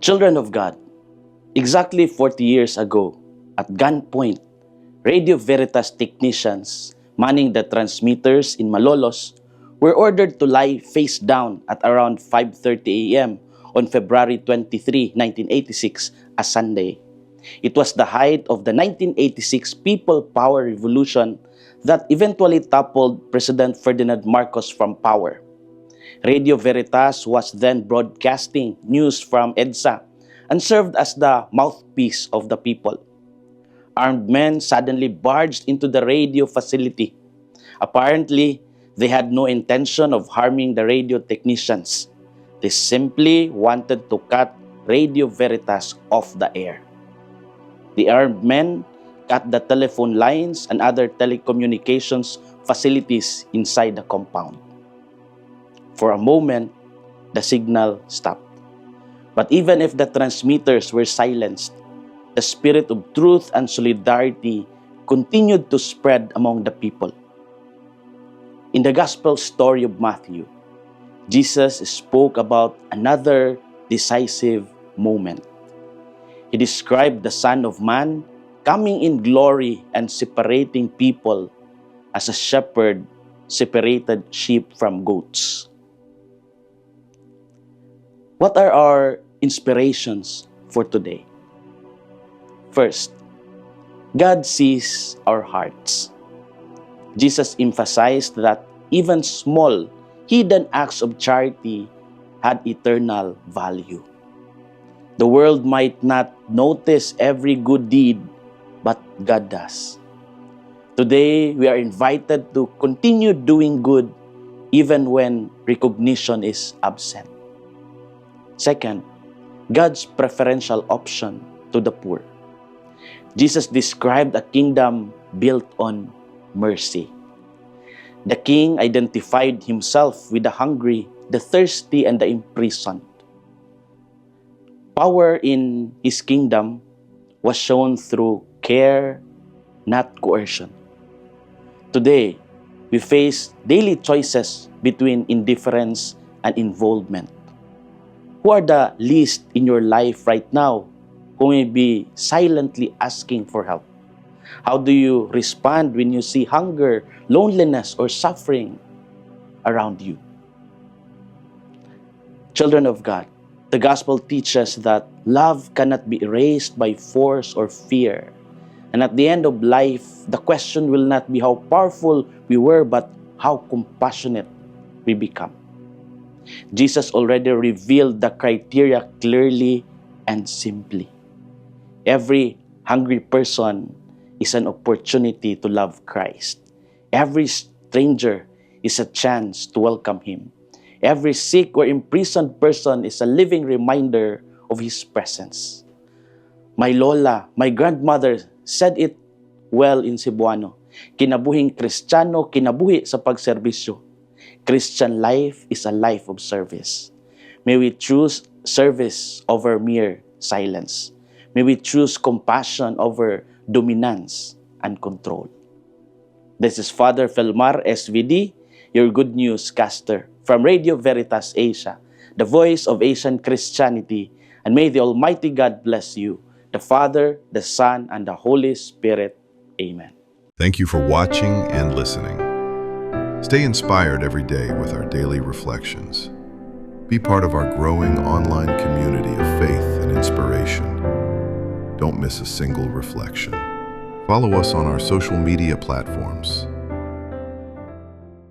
Children of God, exactly 40 years ago, at gunpoint, Radio Veritas technicians manning the transmitters in Malolos were ordered to lie face down at around 5:30 a.m. on February 23, 1986, a Sunday. It was the height of the 1986 People Power Revolution that eventually toppled President Ferdinand Marcos from power. Radio Veritas was then broadcasting news from EDSA and served as the mouthpiece of the people. Armed men suddenly barged into the radio facility. Apparently, they had no intention of harming the radio technicians. They simply wanted to cut Radio Veritas off the air. The armed men cut the telephone lines and other telecommunications facilities inside the compound. For a moment, the signal stopped. But even if the transmitters were silenced, the spirit of truth and solidarity continued to spread among the people. In the gospel story of Matthew, Jesus spoke about another decisive moment. He described the Son of Man coming in glory and separating people as a shepherd separated sheep from goats. What are our inspirations for today? First, God sees our hearts. Jesus emphasized that even small, hidden acts of charity had eternal value. The world might not notice every good deed, but God does. Today, we are invited to continue doing good even when recognition is absent. Second, God's preferential option to the poor. Jesus described a kingdom built on mercy. The king identified himself with the hungry, the thirsty, and the imprisoned. Power in his kingdom was shown through care, not coercion. Today, we face daily choices between indifference and involvement. Who are the least in your life right now who may be silently asking for help? How do you respond when you see hunger, loneliness, or suffering around you? Children of God, the gospel teaches that love cannot be erased by force or fear. And at the end of life, the question will not be how powerful we were, but how compassionate we become. Jesus already revealed the criteria clearly and simply. Every hungry person is an opportunity to love Christ. Every stranger is a chance to welcome Him. Every sick or imprisoned person is a living reminder of His presence. My lola, my grandmother said it well in Cebuano. Kinabuhing Kristiyano, kinabuhi sa pagserbisyo. Christian life is a life of service. May we choose service over mere silence. May we choose compassion over dominance and control. This is Father Felmar SVD, your good news caster from Radio Veritas Asia, the voice of Asian Christianity, and may the Almighty God bless you, the Father, the Son, and the Holy Spirit. Amen. Thank you for watching and listening. Stay inspired every day with our daily reflections. Be part of our growing online community of faith and inspiration. Don't miss a single reflection. Follow us on our social media platforms